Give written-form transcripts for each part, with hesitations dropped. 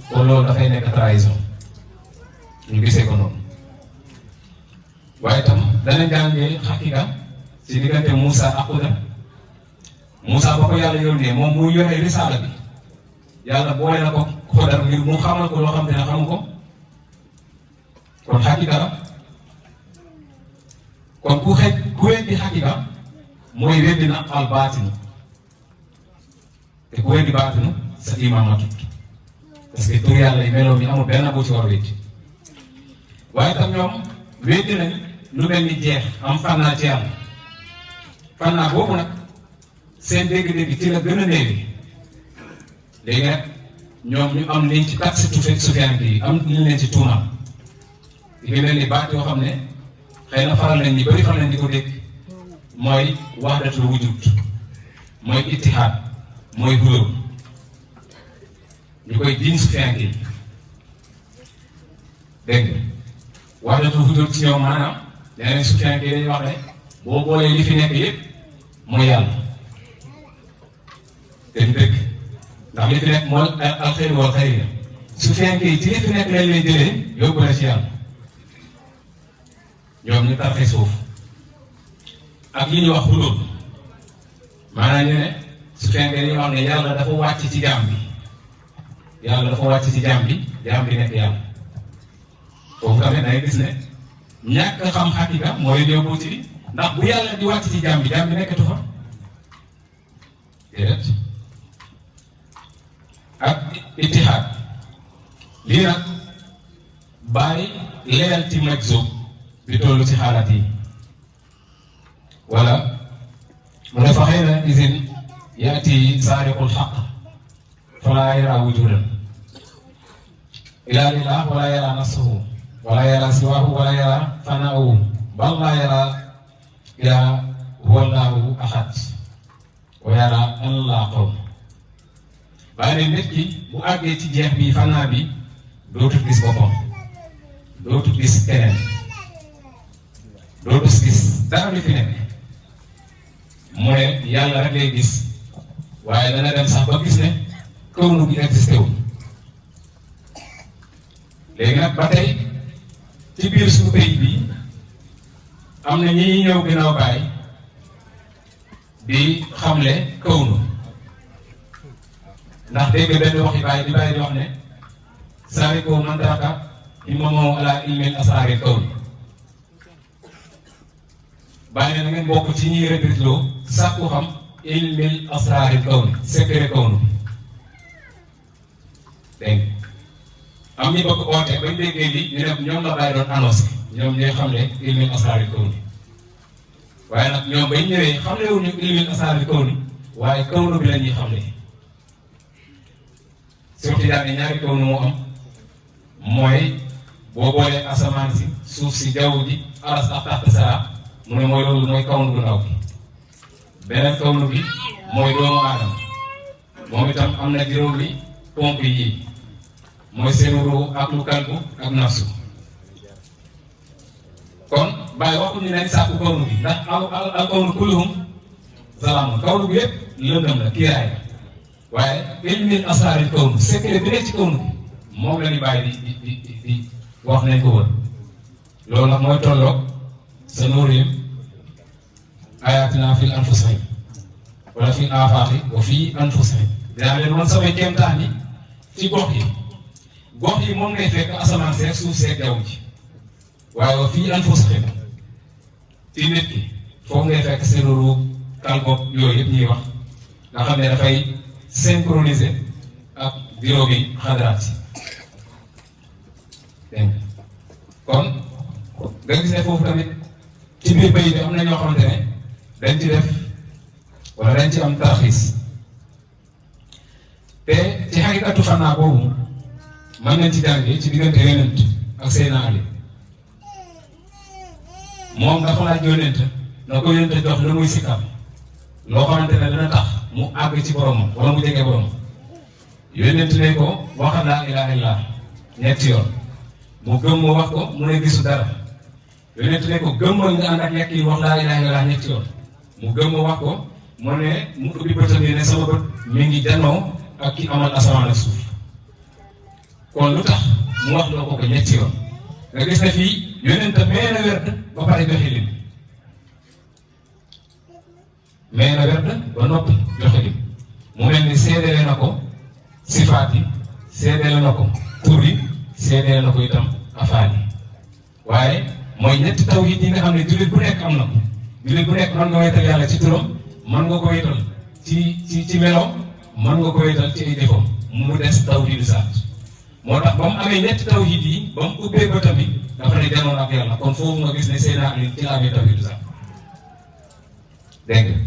kon loolu dafay nekk trahison ñu gisee ko noonu. waaye itam dana jàngee xaqiqa ci diggante Moussa ak Xudar. Moussa ba ko yàlla yónnee moom muy yore risaala bi yàlla boole na ko Xudar ngir mu xamal ko loo xam ne xamu ko kon xaqiqa la kon ku weddi xaqiqa mooy weddi na al baatinu te ku weddi baatinu sa iman matut parce que tur yàlla yi meloo mi amul benn bu ci war a weddi waaye tam ñoom weddi nañ lu mel ni jeex am fànnaa ci yàlla fànnaa boobu nag seen dégg-dégg ci la gën a néewi léegi nag ñoom ñu am liñ ci tax sufiyanke yi am liñ leen ci tuumaal di ngi mel ni baat yoo xam ne xëy na faral nañ ñi bëri faral nañ di ko dégg mooy wahdatul wujud mooy ittihaad mooy hulul ñu koy diin sufiyanke yi dégg nga wahdatul wujud ci ñoom maanaam leneen sufiyanke yi dañuy wax ne boo boolee li fi nekk yëpp mooy yàlla te du dëgg ndax li fi nekk mooy alxayr wal xayr sufiyanke yi ci li fi nekk lañ leen jëlee yóbbu la ci yàlla ñoom ñu tarxee suuf ak li ñuy wax hulul maanaam ñu ne sufiyanke yi dañuy wax ne yàlla dafa wàcc ci jaam bi yàlla dafa wàcc ci jaam bi nekk yàlla foofu tamit day gis ne ñàkk xam xaqiqa mooy yóbbu ci ndax bu yàlla di wàcc ci jaam bi nekkatu fa déedéet ak ittihaad lii nag bàyyi leeral ci majzub bi tollu ci xaalaat yi wala mu ne fa xëy na isin yaati saariqul xaq falaa yara wujudan ila lillah wala yara nafsahu wala yara siwaahu wala yara fanaahu bal laa yara ila huwa allahu ahad wa yara an laa qawm bàyyi ne nit ki bu àggee ci jeex bi fannaa bi dootul gis boppam dootul gis keneen dootul gis dara li fi nekk mu ne yàlla rek lay gis waaye dana dem sax ba gis ne kawnu bi existé wu léegi nag ba tey ci biir suñu pays bi am na ñi ñëw ginnaaw baay di xamle kawnu ndax dégg benn waxi baay di wax ne saariqu man taraka imamahu ala ilmil asraril kawni bàyyi ne na ngeen bokk ci ñiy retritloo sàkku xam ilmil asraril kawni secret kawnu dégg am ñi bëgg oote bañ déggee lii ñu ne ñoom la bàyyi doon annoncé ñoom ñooy xamle ilmil asraril kawni waaye nag ñoom bañ ñëwee xamlewuñu ilmil asraril kawni waaye kawnu bi la ñuy xamle surtout daal ñaari kawnu moo am mooy boo boolee asamaan si suuf si jaww ji aras ak taxta sara mu ne mooy loolu mooy kawnu bu ndaw bi beneen kawnu bi mooy doomu aadama moom itam am na juróomi pompe yii mooy seenuru ak lu kalbu ak nafsu kon bàyyi waxuñu ne sàkku kawnu bi ndax al kawnu kulluhum zalaamun kawnu bi yëpp lëndëm la kiiraay waaye ilmil asraaril kawnu secret bi nekk ci kawnu bi moom la ñu bàyyi di wax nañ ko wër loolu nag mooy tolloog sa nuurihim ayaatinaa fil anfusihim wala fil aafaaqi wa fii anfusihim dinaa leen wan samay kéemtaan yi ci gox yi moom ngay fekk asamaan seeg suuf seeg jaww ji waaye wa fii anfusihim ci nit ki foofu ngay fekk seruru kalboog yooyu yëpp ñuy wax nga xam ne dafay synchroniser ak bureau bi xadaraat si dégg kon nga gis ne foofu tamit ci biir pays bi am na ñoo xamante ne dañ ci def wala dañ ci am tarxiis te ci xaqiqatu fannaa boobu mën nañ ci jàngee ci diggante yonent ak Seydina Ali moom dafa laaj yonent na ko yonent jox lu muy sikkar loo xamante ne dana tax mu àgg ci boromam wala mu jege boromam yonent ne ko waxal laa ilaaha illallaah ñetti yoon mu gëm mu wax ko mu ne gisu dara yonent ne ko gëmmal nga ànd ak yekk yi wax laa ilaaha illallaah ñetti yoon mu gëm mu wax ko mu ne mu ubbi bëtam yi ne sama bët mi ngi jannoo ak ki amal asamaan ak suuf kon lu tax mu wax loo ko ñetti yoon nga gis ne fii yonent mee na werd ba pare joxe lim mee na werd ba noppi joxe lim mu mel ni seedele na ko sifaat yi seedele na ko tur yi seedele na ko itam afaal yi waaye mooy ñetti tawhid yi nga xam ne jullit bu nekk am na ko jullit bu nekk mën nga wéetal yàlla ci turam mën nga ko wéetal ci meloom mën nga ko wéetal ci ay jëfam mu des tawhidu zaat moo tax ba mu amee ñetti tawhid yi ba mu ubbee bëtam bi dafa ne denoon ak yàlla kon foofu nga gis ne Seydina Ali ci la amee tawhidu zaat dégg nga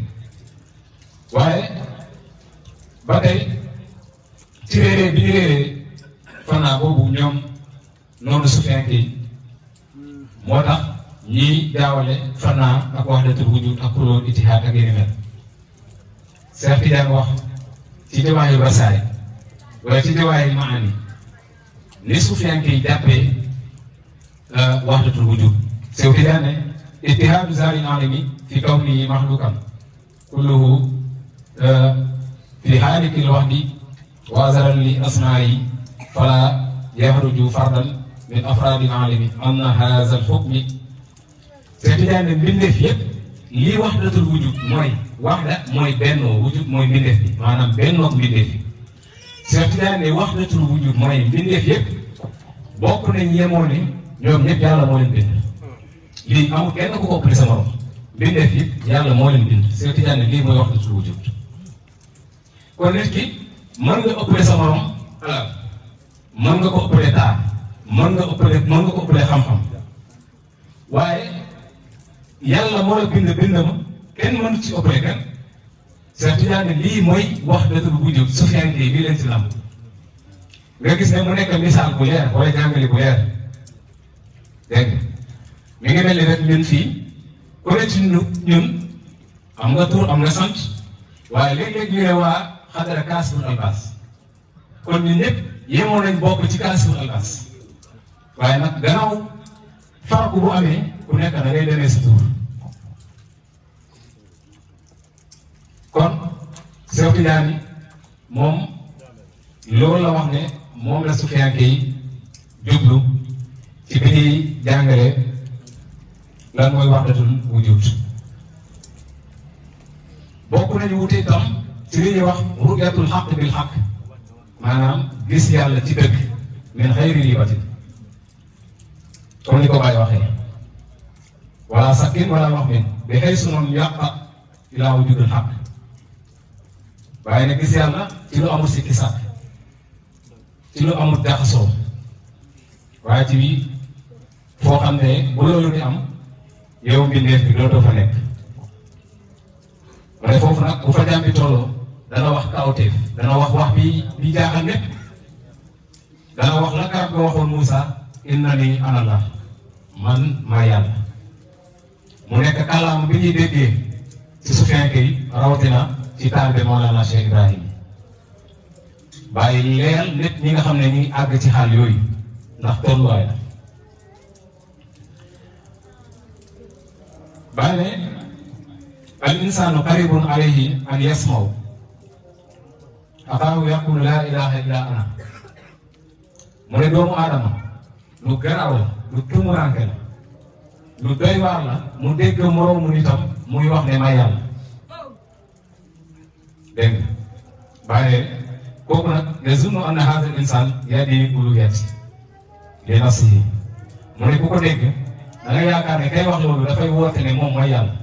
waaye ba tey ci réeree bi ñu réeree fanaa boobu ñoom noonu sufiyanke yi moo tax ñiy jaawale fanaa ak wahdatul wujud ak kulool itihaad ak yeneen mel Cheikh Tidiane wax ci Jawaahir Rasaa'il wala ci Jawaahir Maani ni sufiyanke yi jàppee wahdatul wujud Cheikh Tidiane ne itihaadu zaaril aalami fi kawnihi maxluqan kulluhu fi xaalikil wahdi wa zaral li asmaa'i fala yaxruju fardan min afraadil aalami anna haazal xukmi Cheikh Tidiane ne mbindeef yëpp lii wahdatul wujud mooy wahda mooy bennoo wujud mooy mbindeef bi maanaam bennoog mbindeef yi Cheikh Tidiane ne wahdatul wujud mooy mbindeef yëpp bokk nañ yemoo ne ñoom ñëpp yàlla moo leen bind lii amul kenn ku ko ëppale sa morom mbindeef yëpp yàlla moo leen bind Cheikh Tidiane ne lii mooy wahdatul wujud kon nit ki mën nga ëppale sa morom alal mën nga ko ëppale taar mën nga ko ëppale xam-xam waaye yàlla moo la bind ma kenn mënu ci ëppale kenn Cheikh Tidiane lii mooy wahdatul wujud sufiyanke yi lii leen ci lamb nga gis ne mu nekk misaal bu leer wala jàngale bu leer dégg nga mi ngi mel ni rek ñun fii ku ne ci ñun am nga tur am nga sant waaye léeg-léeg ñu ne waa xadara Kaasiful Albaas kon ñun ñëpp yemoo nañ bokk ci Kaasiful Albaas waaye nag gannaaw farku bu amee ku nekk da ngay demee sa tur kon Cheikh Tidiane moom loolu la wax ne moom la sufiyanke yi jublu ci bi ñuy jàngale lan mooy wahdatul wujud bokk nañu wute itam ci li ñuy wax ru'yatul xaq bil xaq maanaam gis yàlla ci dëgg min xayri ribatin comme ni ko Baye waxee wala sakkin wala wax min bi xëy sunoon yàqa ilaa wujudul xaq waaye nag gis yàlla ci lu amul sikki sàkk ci lu amul jaxasoo waaye ci bii foo xam ne bu loolu di am yow mbindeef bi dootoo fa nekk waaye foofu nag bu fa jàmm bi tolloo dana wax kawteef dana wax bi jaaxal ñépp dana wax la garab ga waxoon Moussa innani ana Allah man maa yàlla mu nekk kàllaama bi ñuy déggee ci sufiyanke yi rawatina ci taalibe Mawlana Cheikh Ibrahim bàyyi leeral nit ñi nga xam ne ñu ngi àgg ci xaal yooyu ndax tolluwaay la bàyyi ne al insaanu qaribun alayhi an yasmaw axaahu yaqulu laa ilaha illa ana mu ne doomu aadama lu garaaw la lu tumuranke la lu doy waar la mu dégg moroomu nitam muy wax ne may yàlla dégg nga bàyyi kooku nag yazunnu anna haadha al insaan yaddi uluhiyyati li nafsihi mu ne ku ko dégg da nga yaakaar ne kay wax loolu dafay woote ne moom mooy yàlla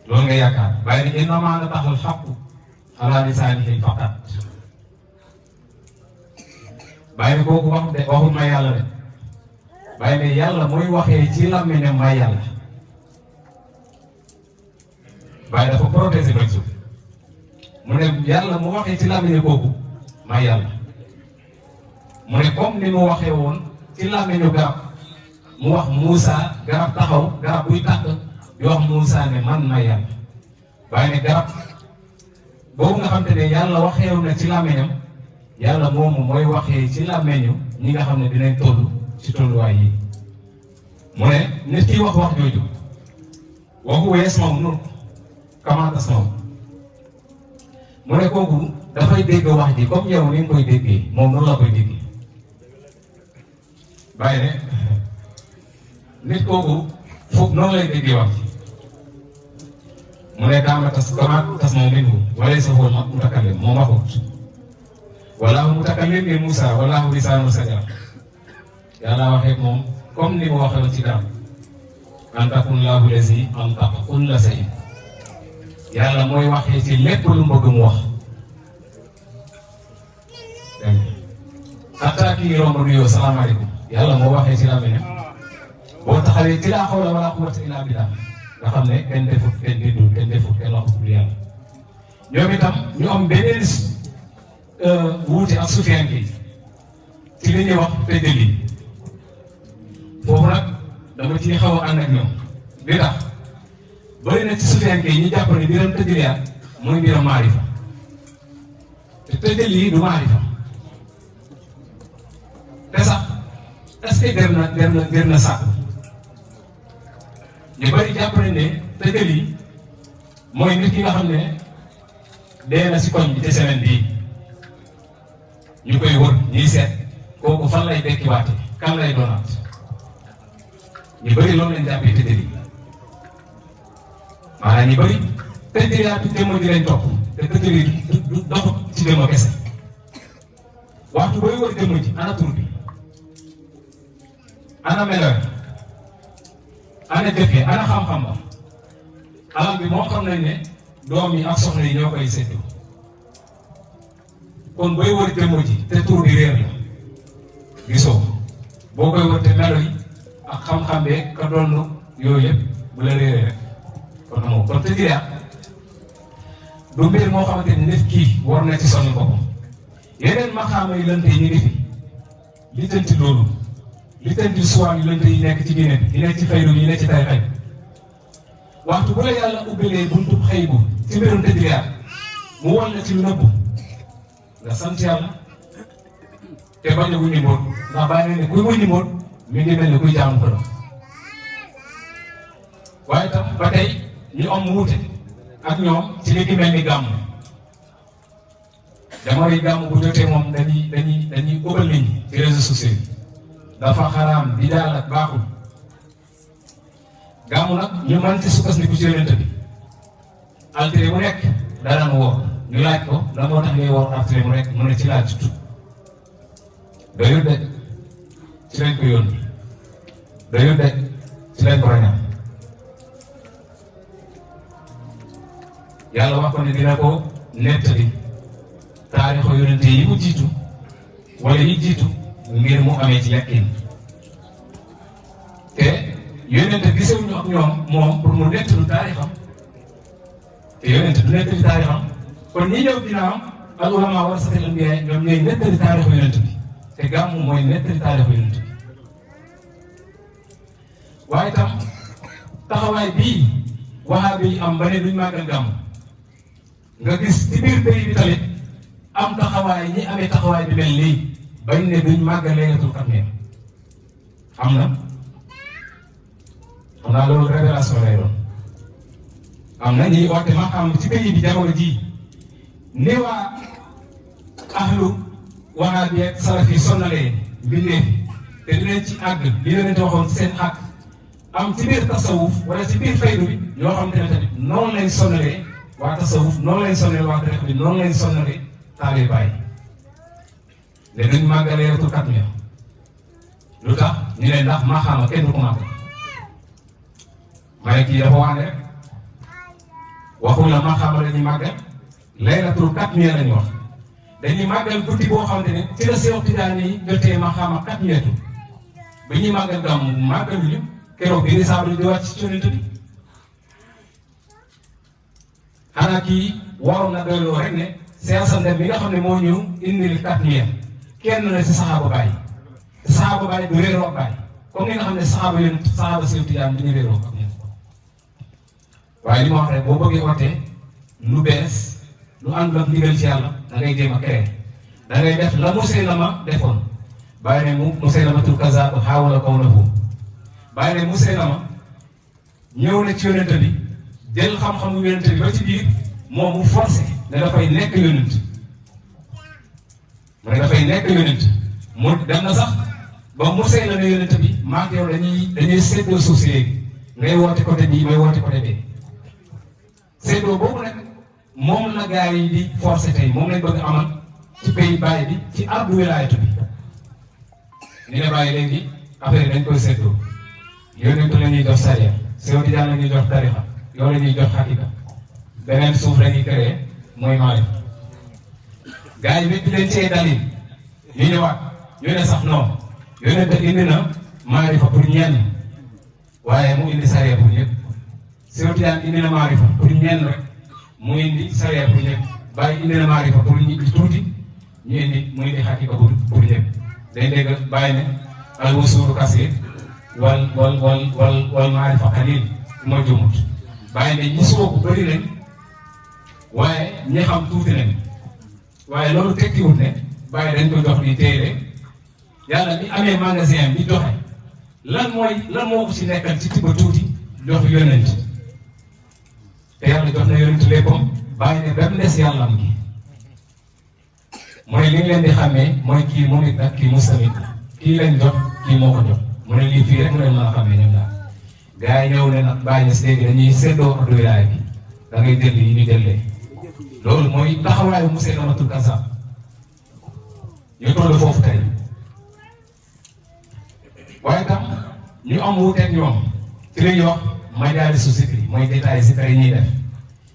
loolu nga yaakaar bàyyi ne innamaa nataqa al-haqqu ala lisaanihi faqat bàyyi ne kooku waxul may yàlla de bàyyi ne yàlla mooy waxee ci làmmiñam may yàlla bàyyi dafa protéger ba suuf mu ne yàlla mu waxee ci làmmiñu kooku may yàlla mu ne comme ni mu waxee woon ci làmmiñu garab mu wax Moussa garab taxaw garab buy tàkk di wax Moussa ne man may yàlla bàyyi ne garab boobu nga xam te ne yàlla waxeewu na ci làmmiñam yàlla moomu mooy waxee ci làmmiñu ñi nga xam ne dinañ toll ci tolluwaay yi mu ne nit ki wax jooju waxu yasma'u nur kama tasma'u mu ne kooku dafay dégg wax ji comme yow ni nga koy déggee moom noonu la koy déggee bàyyi ne nit kooku foofu noonu lay déggee wax ji mu ne kaama tas moom minhu wala sa xool mutakallim moom waxut walaahu mutakallim bi Moussa walaahu lisaanu sajara yàlla waxee moom comme ni mu waxee ci dara an takun laahu lazi antaqa kulla shay'in yàlla mooy waxee ci lépp lu mu bëgg mu wax. dégg nga xataa kii romb nuyoo salaamaaleykum yàlla moo waxee ci làmmiñam boo taxawee ci laa hawla wala quwwata illa billah nga xam ne kenn defut kenn bindul kenn defut kenn waxut lu yàlla. ñoom itam ñu am beneen wuute ak sufiyanke yi ci li ñuy wax tëjëli foofu nag dama ci xaw a ànd ak ñoom li tax bëri na ci sufiyanke yi ñu jàpp ne mbiram tëjëliyaat mooy mbiram maarifa te tëjëli du maarifa te sax est-ce que gër na sàkku ñu bëri jàpp nañ ne tëjëli mooy nit ki nga xam ne dee na si koñ bi te semaine bii ñu koy wër ñuy seet kooku fan lay dekkiwaate kan lay doonaat ñu bëri loolu lañ jàppee tëjëli maanaam ñu bëri tëjëliyaatu jëmm ji lañ topp te tëjëli du doxut ci jëmm kese waxtu booy wër jëmm ji ana tur bi ana melo ana jëfee ana xam-xam ba alal bi moom xam nañ ne doom yi ak soxna yi ñoo koy séddoo kon booy wër jëmm ji te tur bi réer la gisoo boo koy wër te melo yi ak xam-xam beeg ka doon yooyu yëpp bu la réeree rek kon amoo kon tëjëliyaat du mbir moo xamante ni nit kii war na ci sonn boppam yeneen maxaama yu lënt yi ñu ngi fi li tënti loolu li tënti suwaan yu lënt yi nekk ci génne bi yi nekk ci faydu yi nekk ci tay xay waxtu bu la yàlla ubbilee buntu xëy bu ci mbirum tëjëliyaat mu wan la ci lu nëbbu nga sant yàlla te bañ a wuññi mboot ndax bàyyi ne kuy wuññi mboot mi ngi mel ne kuy jaamu ko waaye tam ba tey ñu am wuute ak ñoom ci li ki mel ni gàmm jamono yi gàmm bu jotee moom dañuy ubal nit ñi ci réseaux sociaux yi dafa xaraam di daal ak baaxul gàmm nag ñu mën ci sukkandiku ci yonent bi altine bu nekk daan woor ñu laaj ko la moo tax ngay woor altine bu nekk mu ne ci laaj tuttu doyul de ci lañ ko yónni doyul de ci lañ ko rañaan yàlla wax ko ne dina ko nettali taarixu yonent yi mu jiitu wala yi jiitu ngir mu amee ci yàqin te yonent gisewuñu ak ñoom moom pour mu nettali taarixam te yonent du nettali taarixam kon ñi ñëw ginnaawam al ulama warasatul anbiya ñoom ñooy nettali taarixu yonent bi te gàmmu mooy nettali taarixu yonent bi waaye tam taxawaay bii wahabi yi am ba ne duñ màggal gàmmu nga gis ci biir pays bi tamit am taxawaay ñi amee taxawaay bi mel nii bañ ne duñ màggal laylatul qadr am na xam naa loolu révélation lay doon am na ñuy oote ma xam ci pays bi jamono jii ni waa ahlu wahabi ak salafi sonnalee mbindee te dinañ ci àgg li leen waxoon seen àgg am ci biir tasawuf wala ci biir faydu bi ñoo xam te ne tamit noonu lañ sonnalee waa tasawuf noonu lañ sonnalee waa tariix bi noonu lañ sonnalee taalibe Baay ne duñ màggal laylatul qadr lu tax ñu ne ndax maxaama kenn du ko màggal ma ne kii dafa wax ne rek waxul la maxaama la ñuy màggal laylatul qadr lañu wax dañuy màggal guddi boo xamante ne ci la Seex Tijaan yi jotee maxaama qadr ba ñuy màggal gàmmu màggaluñu keroog bi risaaba di wàcc ci yonent bi xanaa kii waroon na doyloo rek ne Seex Sandem bi nga xam ne moo ñëw indil qadr kenn na si saxaaba Baay saxaaba Baay du réeroo ak Baay comme ni nga xam ne saxaaba Seex Tijaan du ñu réeroo ak ñoom waaye li ma wax rek boo bëggee wootee lu bees lu ànd ak ndigal ci yàlla da ngay jéem a créer da ngay def la Musaylama defoon bàyyi ne Musaylamatul kazzaab xaawala kawnahu bàyyi ne Musaylama ñëw na ci yonent bi jël xam-xamu yonent bi ba ci biir moom mu forcé ne dafay nekk yonent mu ne dafay nekk yonent mu dem na sax ba mu sey la ne yonent bi maa ngi yow dañuy séddoo suuf si léegi ngay woote côté bii may woote côté bee séddoo boobu nag moom la gars yi di forcer tey moom lañ bëgg amal ci pays bàyyi bi ci ardu wilaayatu bi ni ne bàyyi léegi affaire yi dañ koy séddoo yonent la ñuy jox sariya Seex Tijaan la ñuy jox tarixa yow la ñuy jox xaqiqa beneen suuf la ñuy créé mooy maarifa gars yi bi leen cee dalil ñu ñëwaat ñu ne sax non yonent indi na maarifa pour ñenn waaye mu indi sariya pour ñëpp Seex Tijaan indi na maarifa pour ñenn rek mu indi sariya pour ñëpp bàyyi indi na maarifa pour ñi tuuti ñu indi mu indi xaqiqa pour ñëpp day dégg bàyyi ne al wusuulu kasiir wal maarifa qaliil ma jumut bàyyi ne ñi soobu bëri nañ waaye ñi xam tuuti nañ waaye loolu tekkiwul ne bàyyi dañ ko jox di téere yàlla bi amee magasin bi joxe lan moo ko ci nekkal ci tiba tuuti jox yonent te yàlla jox na yonent léppam bàyyi ne ba mu des yàllam gi mooy li ñu leen di xàmmee mooy kii mumit nag kii mustamit kii leen jox kii moo ko jox mu ne lii fii rek mu leen mën a xàmmee ñoom daal gars yi ñëw ne nag bàyyi na si léegi dañuy séddoo ordu wilaaya bi da ngay jël yi ñu jëlee loolu mooy taxawaayu Musaa Namatul Kazzab ñu toll foofu tey waaye tam ñu am wuuteeg ñoom ci li ñuy wax majaalisu zikri mooy détails zikri yi ñuy def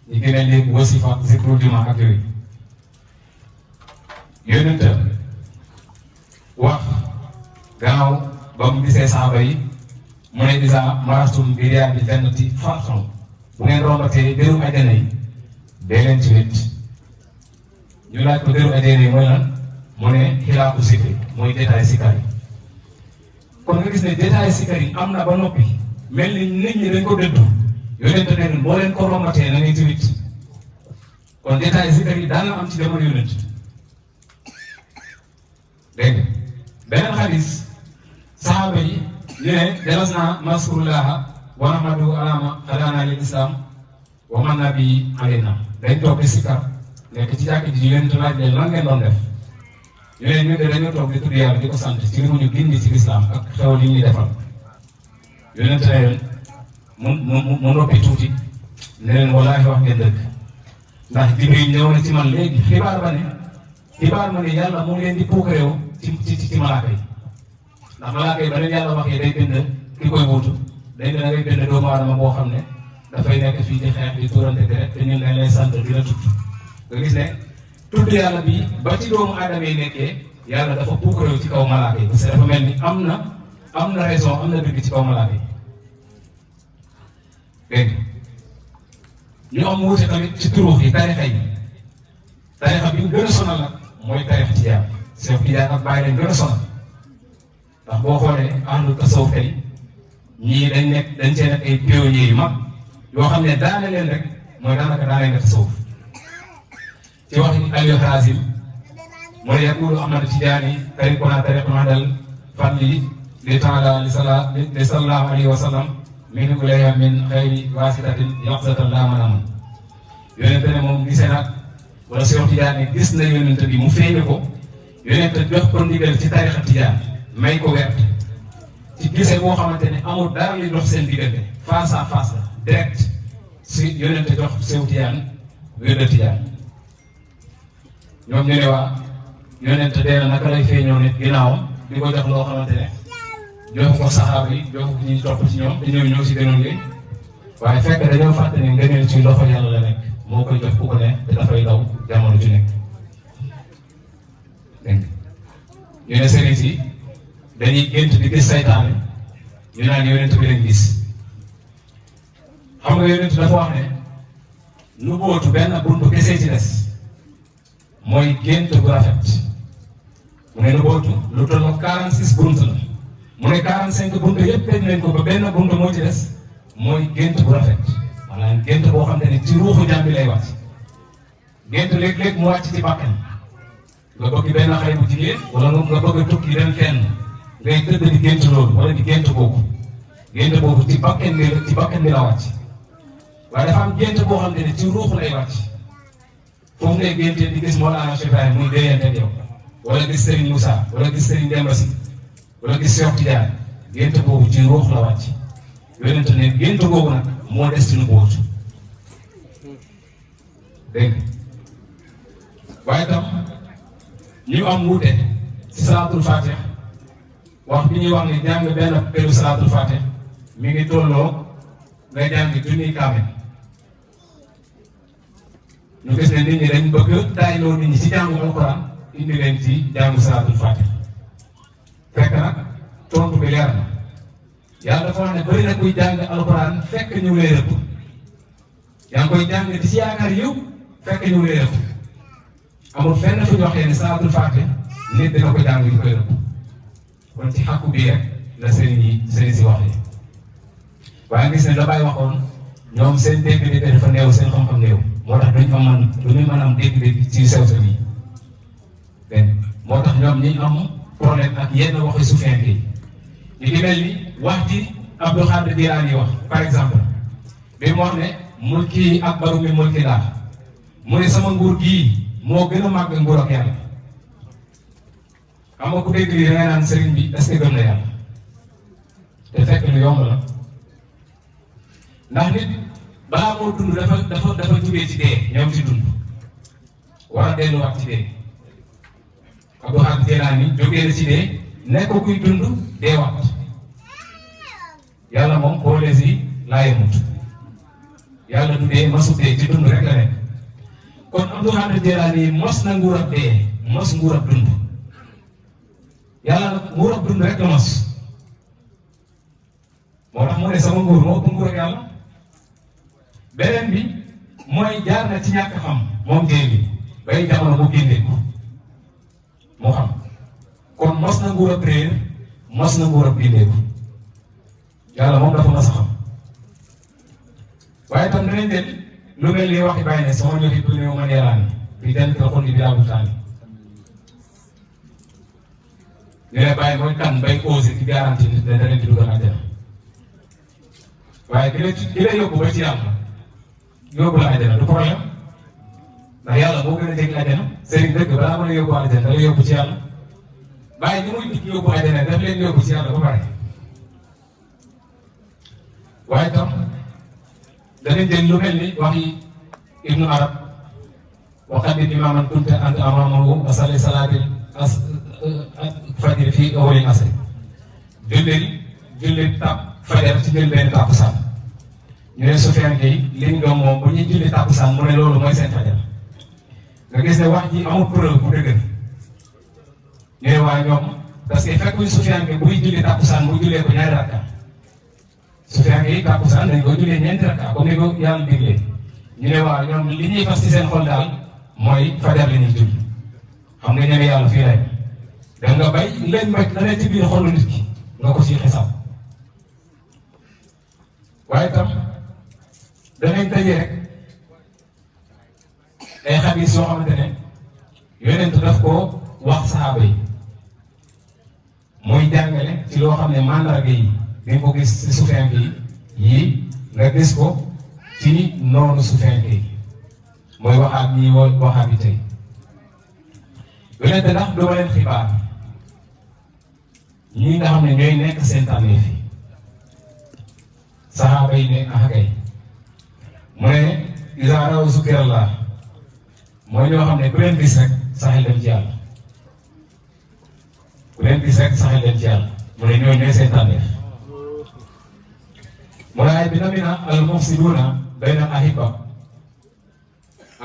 ñu gën a léegi wasifa zikru juma ak yooyu yonent wax gannaaw ba mu gisee saaba yi mu ne isa marastum bi riyaadil jannati farxam bu ngeen rombatee dëru àjjana yi dee leen ci wét ñu laaj ko dëru àjjana yi mooy lan mu ne xilaaku zikri mooy détail sikar yi kon nga gis ne détail sikar yi am na ba noppi mel ni nit ñi dañ ko dëddu yonent ne leen boo leen ko rombatee na ngay ci wét kon détail sikar yi daan na am ci jamono yonent dégg nga beneen xadis saxaaba yi ñu ne delas naa maskurullaha wa nahmadu alama hadaana lil islam wa man nabi alayna dañ toog di sikkar nekk ci jàkk ji leen laaj leen lan ngeen doon def ñu ne ñu de dañoo toog di tudd yàlla di ko sant ci li mu ñu gindi ci lislaam ak xew li ñuy defal yonente ne leen mu noppi tuuti ne leen wallaahi wax ngeen dëgg ndax Jibril ñëw na ci man léegi xibaar ma ne yàlla mu ngi leen di puukareew ci malaaka yi ndax malaaka yi ba leen yàlla waxee day bind ki koy wuutu day ne da ngay bind doomu aadama boo xam ne dafay nekk fii di xeex di tuurante deret te ñun dañ lay sant dina tudd nga gis ne tudd yàlla bi ba ci doomu aadama yi nekkee yàlla dafa puukareew ci kaw malaaka yi parce que dafa mel ni am na raison am na dëgg ci kaw malaaka yi dégg ñu am wuute tamit ci turuux yi tarixa yi tarixa bi ñu gën a sonal nag mooy tarixa Tijaan Seex Tijaan ak Baay lañ gën a sonal ndax boo xoolee ahlu tasawuf tey ñii dañ cee nekk ay pionniers yu mag yoo xam ne daane leen rek mooy daanaka daane nga tasawuf ci wax Aliou Harazim mu ne yaqulu Ahmad Tijaani tariquna tariqu mahdal fadli li taala li sallallahu alayhi wa sallam min ilayha min xayri wasitatin yaqzatan laa manaman yonente ne moom gisee nag wala Seex Tijaan gis na yonente bi mu feeñe ko yonente jox ko ndigal ci tarixa Tijaan may ko wert ci gisee boo xamante ne amul dara li dox seen diggante face à face la direct si yonente jox Seex Tijaan wérde Tijaan ñoom ñu ne waa yonente dee na naka lay feeñoo nit ginnaawam di ko jox loo xamante ne jox ko saxaaba yi jox ko ñuy topp ci ñoom te ñoo si gënoon léegi waaye fekk dañoo fàtte ne ngëneel ci loxo yàlla la nekk moo koy jox ku ko ne te dafay daw jamono ju nekk dégg ñu ne sëriñ si dañuy gént di gis saytaane ñu naan yonent bi lañ gis xam nga yonent dafa wax ne nu bootu benn buntu kese ci des mooy gént bu rafet mu ne nu bootu lu tollook 46 buntu la mu ne 45 buntu yëpp tëj nañ ko ba benn buntu moo ci des mooy gént bu rafet maanaam gént boo xam ne ci ruuxu jàmm bi lay wàcc gént léeg-léeg mu wàcc ci bakkan nga bëgg benn xale bu jigéen wala nga bëgg a tukki dem fenn ngay tëdd di gént loolu wala di gént boobu ci bakkan bi la wàcc waaye dafa am gént boo xam ne ci ruuxu lay wàcc foofu ngay géntee di gis Mawlana Cheikh Ibrahim muy déyante ak yow wala gis Serigne Moussa wala gis Serigne Demba Si wala gis Cheikh Tidiane gént boobu ci ruux la wàcc yonent ne gént boobu nag moo des ci nu boobu dégg waaye tam ñu am wuute ci salaatul fatih wax bi ñuy wax ne jàng benn peru salaatul fatih mi ngi tolloo nga jàng junniy kaamil ñu gis ne nit ñi dañ bëgg taayloo nit ñi ci jàngu alxuraan indi leen ci jàngu salaatul fatih fekk nag tontu bi leer na yàlla dafa wax ne bëri na kuy jàng alxuraan fekk ñu lay rëbb yaa ngi koy jàng di ci yaakaar yow fekk ñu lay rëbb amul fenn fu ñu waxee ne salaatul fatih nit dina ko jàng di koy rëbb kon ci xàkku bii rek la sëriñ si wax yi waaye gis ne la Baay waxoon ñoom seen dégg-dégg dafa néew seen xam-xam néew moo tax duñ fa mën a am dégg-dégg ci sew-sew yi dégg moo tax ñoom ñi am problème ak yenn waxi suufenke yi ñu ngi mel ni wax ji Abdul Xaadir Jilaani wax par exemple bi mu wax ne mulki akbaru min mulki laa mu ne sama nguur gii moo gën a màgg nguur ak yàlla xam nga ku dégg lii da ngay naan sëriñ bi est-ce que gëm na yàlla te fekk lu yomb la ndax nit balaa moo dund dafa jugee ci dee ñoom ci dund war a delluwaat ci dee Abdul Xaadir Jilaani jógee na ci dee nekk kuy dund dee waat yàlla moom xoolee si laa yemut yàlla du dee masu dee ci dund rek la nekk kon Abdul Xaadir Jilaani mos na nguur ak dee mos nguur ak dund yàlla nag nguur ak dund rek la mos moo tax mu ne sama nguur moo ëpp nguur ak yàlla beneen bi mooy jaar na ci ñàkk xam moom géej bi bay jamono mu génnee ko moo xam kon mos na nguur ak réer mos na nguur ak génnee ko yàlla moom dafa mas a xam waaye tam dinañ dem lu mel ni waxi bàyyi ne sama ñëw du néew man yàllaani fii den ko xon bi daabu taani ñu ne bàyyi mooy kan bay osé ci garanti nit ne danañ ci dugal àjjana waaye ki la yóbbu ba ci yàlla yóbbu la àjjana du problème ndax yàlla moo gën a jege àjjana sëriñ dëgg balaa mën a yóbbu àjjana da la yóbbu ci yàlla bàyyi ñu muy dig yóbbu àjjana daf leen yóbbu ci yàlla ba pare waaye tam danañ jël lu mel ni waxi ibnu arab waxadit imaman kunta anta amamahu asali salaatil fajr fii awalil asri julli tàpp fajar ci jël benn tàkkusaan ñu ne Sufyaan yi liñ doom moom bu ñuy julli tàkkusaan mu ne loolu mooy seen fajar nga gis ne wax ji amul preuve bu dëgër ñu ne waa ñoom parce que fekkuñ Sufyaan bi buy julli tàkkusaan mu jullee ko ñaari rakka Sufyaan yi tàkkusaan dañ ko jullee ñeenti rakka comme ni ko yàlla diglee ñu ne waa ñoom li ñuy fas ci seen xol daal mooy fajar la ñuy julli xam nga ñeme yàlla fii lay da nga bay leen mekk la ne ci biir xolu nit ki nga ko ci xisaab waaye tam danañ tëjee rek ay xadiis yoo xamante ne yonent daf ko wax saxaaba yi muy jàngale ci loo xam ne mandarga yi dañ ko gis ci suufenke yi nga gis ko ci noonu suufenke yi mooy waxaat ñi waxaat yi tey yonent ndax doo leen xibaar ñi nga xam ne ñooy nekk seen tànneef yi saxaaba yi ne ah kay mu ne izaa raw zikrillah mooy ñoo xam ne ku leen gis rek saxel dem ci yàlla ku leen gis rek saxel dem ci yàlla mu ne ñooy seen tànneef mu ne ay bi namina al mufsiduuna bayna al ahibba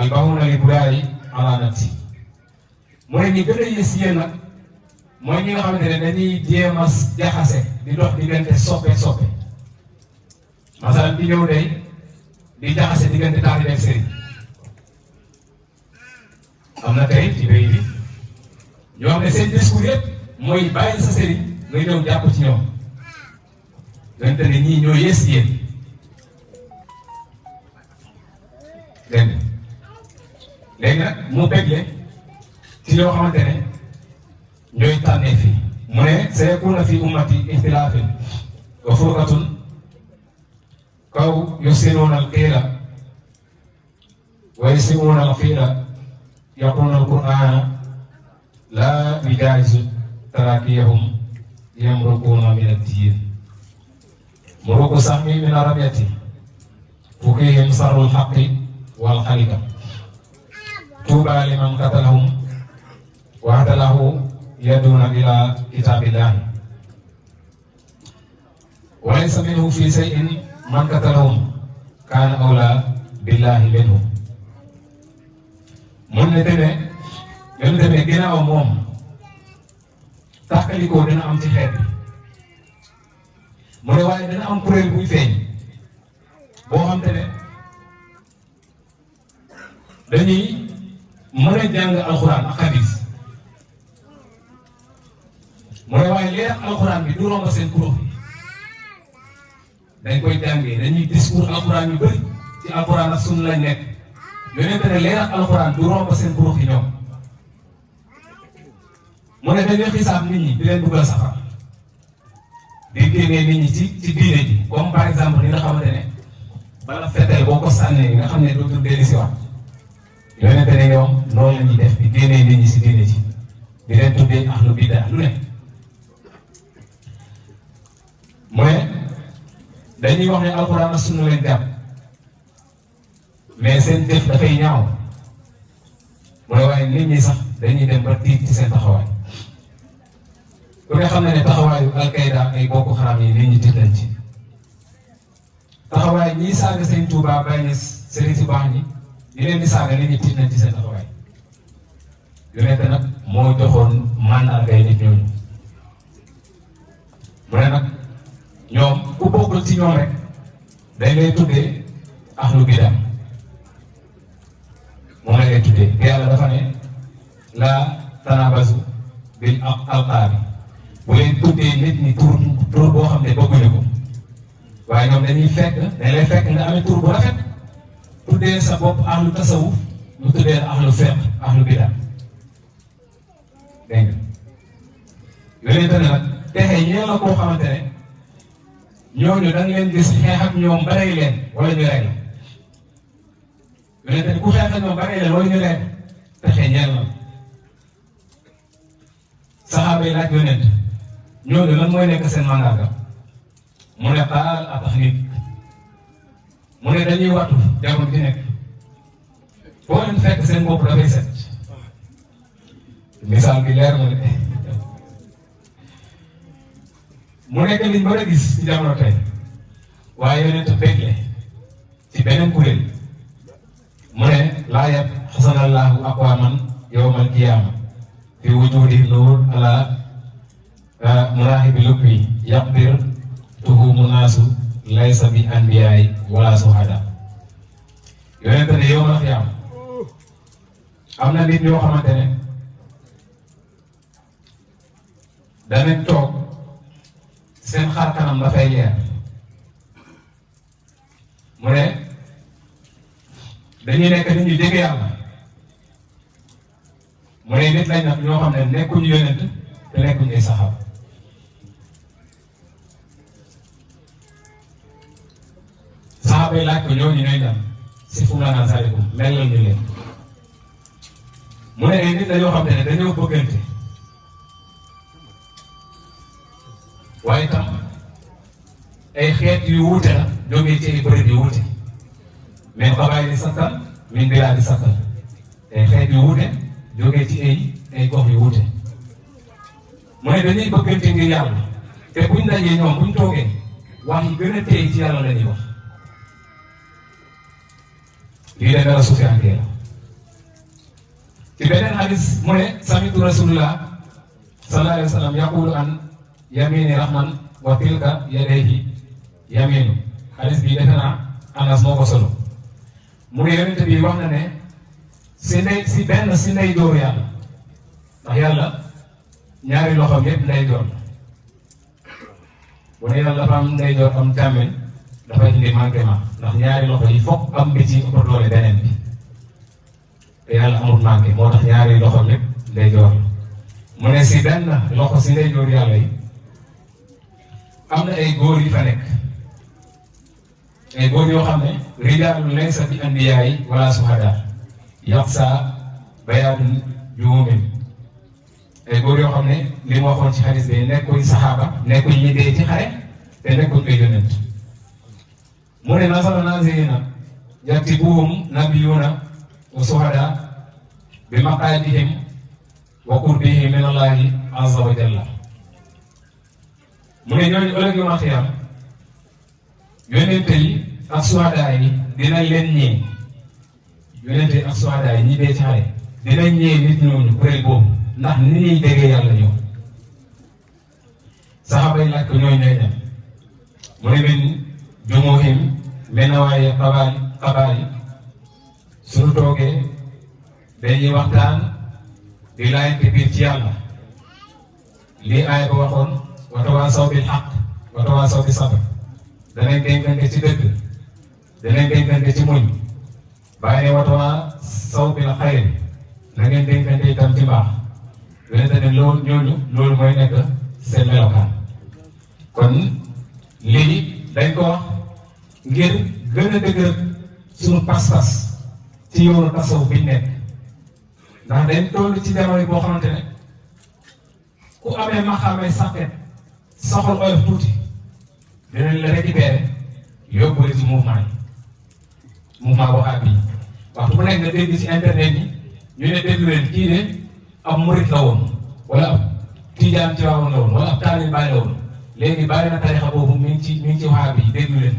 al bahuuna li budaayi ala nafsi mu ne ñi gën a yées yéen nag mooy ñi nga xamante ne dañuy jéem a jaxase di dox diggante soppe masalan di ñëw day di jaxase diggante taalibe ak sëriñ am na tey ci béy bi ñoo xam ne seen discours yëpp mooy bàyyi sa sëriñ nga ñëw jàpp ci ñoom donte ne ñii ñoo yées yéen dégg nga léegi nag mu bégle ci ñoo xamante ne ñooy tànnee fii mu ne sayakuna fi ummati ixtilaafin wa furqatun kaw yusinuuna al-qiila wa yusinuuna al-fiila yaquluuna al-qur'aana laa yujaawizuu taraakiyahum yamruquuna min ad-diin muruqu sahmi min arabyati fukihim sarrul haqqi wal xalika tuuba liman qatalahum wa hatalahu yaduuna ila kitaabillahi wa laysa minhu fi shay'in man qatalahum kaana awlaa billahi minhum mun ne demee yoonu demee ginnaaw moom tàkkalikoo dina am ci xeet bi mu ne waaye dina am kuréel buy feeñ boo xam te ne dañuy mën a jàng alxuraan ak xadiis mu ne waaye leer alxuraan bi du romb seen kuréel bi dañ koy jàngee dañuy discours alxuraan yu bëri ci alxuraan ak sunna lañ nekk yonente ne leer alxuraan du romb seen kuréel yi ñoom mu ne dañuy xisaab nit ñi di leen dugal safara di génnee nit ñi ci diine ji comme par exemple li nga xamante ne bala fetel boo ko sànnee nga xam ne dootul dellu si waat yonente ne ñoom noonu la ñuy def di génnee nit ñi si diine ji di leen tuddee ahlu bidda lu ne mu ne dañuy wax ne alxuraan ak sunna leen jàpp mais seen def dafay ñaaw mu ne waaye nit ñi sax dañuy dem ba tiit ci seen taxawaay ku ne xam na ne taxawaayu alkayda ay bokk xaram yi nit ñi tiit lañ ci taxawaay ñii saaga seen Tuubaa Baay Ñas sëriñ si baax ñi di leen di saaga nit ñi tiit nañ ci seen taxawaay yonente nag moo joxoon mandargay nit ñooñu mu ne nag ñoom ku bokkul ci ñoom rek dañ lay tuddee ahlu bid'a moom la lay tuddee te yàlla dafa ne laa tanaabazu bil alqaabi bu leen tuddee nit ñi tur boo xam ne bëgguñu ko waaye ñoom dañuy dañ lay fekk nga amee tur bu rafet tuddee sa bopp ahlu tasawuf ñu tuddee ahlu fiqh ahlu bid'a dégg nga yooyu tamit nag texe ñeel la koo xamante ne ñooñu da nga leen gis xeex ak ñoom ba rey leen wala ñu rey la yooyu tamit ku xeex ak ñoom ba rey leen wala ñu rey texe ñeel la saxaaba yi laaj yonent ñooñu lan mooy nekk seen mandarga mu ne xaal a tax nit mu ne dañuy wattu jamono bi nekk foo leen fekk seen bopp dafay set misaal bi leer na ne mu nekk liñ mën a gis ci jamono tey waaye yonent bégle ci beneen kuréel mu ne laa yab xasanallahu aqwaman yawmal qiyaama fi wujudi nuur ala muraahibi lubbi yaqdir tuhumu naasu laysa bi anbiyaay wala suhada yonent ne yawmal qiyaama am na nit yoo xamante ne danañ toog seen xar kanam dafay leer mu ne dañuy nekk nit ñu jege yàlla mu ne nit lañ nag ñoo xam ne nekkuñu yonent te nekkuñu ay saxaaba saxaaba yi laaj ko ñooñu ñooy dem si fu mu la naan sarikum melal ñu leen mu ne ay nit la yoo xam ne dañoo bëggante waaye tam ay xeet yu wuute la jógee ci ay bërëb yu wuute mais xabaay di sattal min bilaa di sattal ay xeet yu wuute jógee ci ay gox yu wuute mu ne dañuy bëggante ngir yàlla te buñ dajee ñoom buñ toogee wax yi gën a téye ci yàlla la ñuy wax lii da dara suufiyankee la ci beneen hadis mu ne samitu rasulullah sallallahu alayhi wa sallam yaqulu an yamini rahman wa tilka yadayhi yaminu hadis bi defe naa Anas moo ko solo mu ne yonent bi wax na ne si ndey jooru yàlla ndax yàlla ñaari loxoom yépp ndey joor la bu ne yàlla dafa am ndey joor am càmmeñ dafay indi manquement ndax ñaari loxo yi fokk am bi ci ëpp doole beneen bi te yàlla amul manqué moo tax ñaari loxoom yépp ndey joor la mu ne si benn loxo si ndey jooru yàlla yi am na ay góor yu fa nekk ay góor yoo xam ne rijaalun laysa bi anbiyaay wala suhadaa yaqsa bayaadun juumin ay góor yoo xam ne li mu waxoon ci xadis bi nekkuñ saxaaba nekkuñ ñi dee ci xare te nekkuñ ay yonent mu ne nasara nazirina yaktibuhum nabiyuna wa suhada bi maqaadihim wa qurbihim min allahi azza wa jalla mu ne ñooñu ëllëg yawmal xiyaam yonente yi ak suhada yi dinañ leen ñee yonente yi ak suhada yi ñi dee ci xare dinañ ñee nit ñooñu kuréel boobu ndax ni ñuy déggee yàlla ñëw saxaaba yi laaj ko ñooñu ñooy dem mu ne min jumuhim min nawaayi xabaar yi suñu toogee dañuy waxtaan di laayante biir ci yàlla lii aaya ba waxoon wa tawaasaw bil haqq wa tawaasaw bis sabr danañ dénkante ci dëgg danañ dénkante ci muñ bàyyi ne wa tawaasaw bil xayr na ngeen dénkante itam ci mbaax yonente ne loolu mooy nekk seen melokaan kon lii dañ ko wax ngir gën a dëgër suñu pas-pas ci yoonu tasawuf biñ nekk ndax dañ toll ci jamono boo xamante ne ku amee maxaamay sàppet soxal oyof tuuti dinañ la récupérer yóbbu la ci mouvement waxaat bi waxtu bu nekk nga dégg ci internet yi ñu ne dégg leen kii de ab murit la woon wala ab tijaan ci waawoon la woon wala ab taalib bàyyi la woon léegi bàyyi na tarixa boobu mi ngi ci waxaat bi déglu leen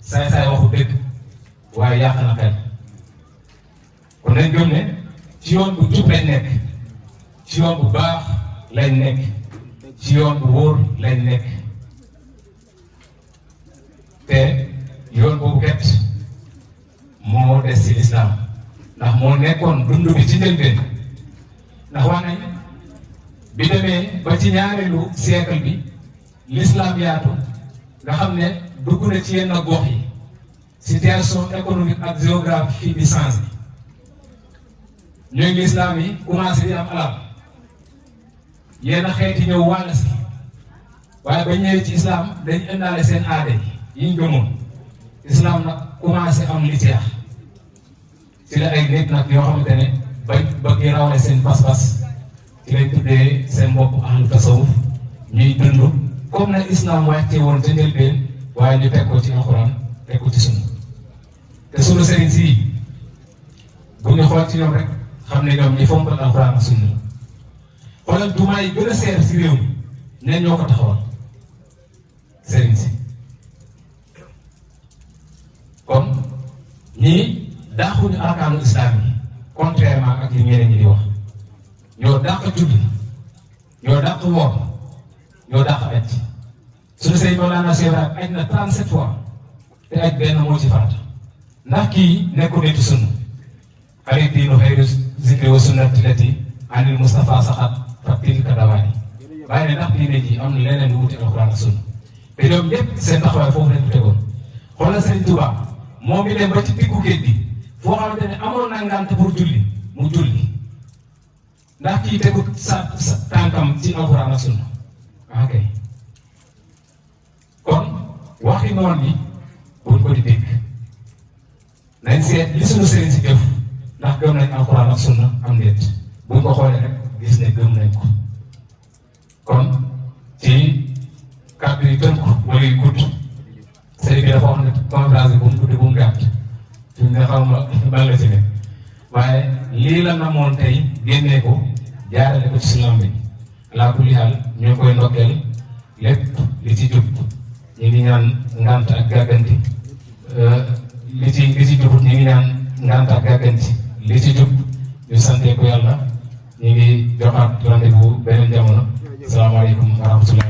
saay waxu dëgg waaye yàq na xel kon nañ gëm ne ci yoon bu jub lañ nekk ci yoon bu baax lañ nekk ci yoon bu wóor lañ nekk te yoon boobu ket moo des ci lislaam ndax moo nekkoon dund bi ci njëlbeen ndax wax nañ bi demee ba ci ñaareelu siècle bi l'islam yaatu nga xam ne dugg na ci yenn gox yi situation économique ak géographie di changé ñooy l'islam yi commencé di am alal yenn xeeti ñëw wàll si waaye ba ñëwee ci islam dañ indaale seen aada yi ñu gëmoon islam nag commencé am li teex ci la ay nit nag yoo xamante ne bañ bëgg rawale seen pas-pas ci lañ tuddee seen bopp ahlu tasawuf ñuy dund comme na islam wàcce woon ca njëlbeen waaye ñu teg ko ci alxuraan teg ko ci sunna te sunu sëriñ si bu ñu xool ci ñoom rek xam ne ñoom ñi fonkal alxuraan ak sunna xoolal jumaa yi gën a seer si réew mi ñen ñoo ko taxawal sëriñ si kon ñii daaxuñu arkaanu islam yi contrairement ak li ñeneen ñi di wax ñoo dàq julli ñoo dàq woor ñoo dàq aj suñu sëriñ Mawlana Cheikh Ibrahima aj na 37 fois te aj benn moo ci farata ndax kii nekkul nitu sunna xarit diinu xayru zikri wa sunnati lati anil Mustafa saxat fa tilka dawaani bàyyi ne ndax diine ji am na leneen lu wuti alxuraan ak sunna te ñoom ñëpp seen taxawaay foofu lañ ko tegoon xoolal Sëriñ Tuubaa moom mi dem ba ci diggu géej gi foo xamante ne amoon na ngànt pour julli mu julli ndax kii tegu sa tànkam ci alxuraan ak sunna ok kon waxi noonu ni buñ ko di dégg nañ seet li suñu sëriñ si def ndax gëm nañ alxuraan ak sunna am déet buñ ko xoolee rek gis ne gëm nañ ko kon ci kàddu yi tënk wala yu gudd sëriñ bi dafa wax ne conférence bi bu mu gudd bu mu gàtt fi mu ne xaw ma ban la ci ne waaye lii la namoon tey génnee ko jaarale ko ci suñu bi laa kulli xaal ñoo koy ndokkeel lépp li ci jub ñu ngi ñaan ngant ak gàgganti li ci jubut ñu ngi ñaan ngant ak gàgganti li ci jub ñu sante ko yàlla ñu ngi joxaat rendez-vous beneen jamono salaamaaleykum wa rahmatulah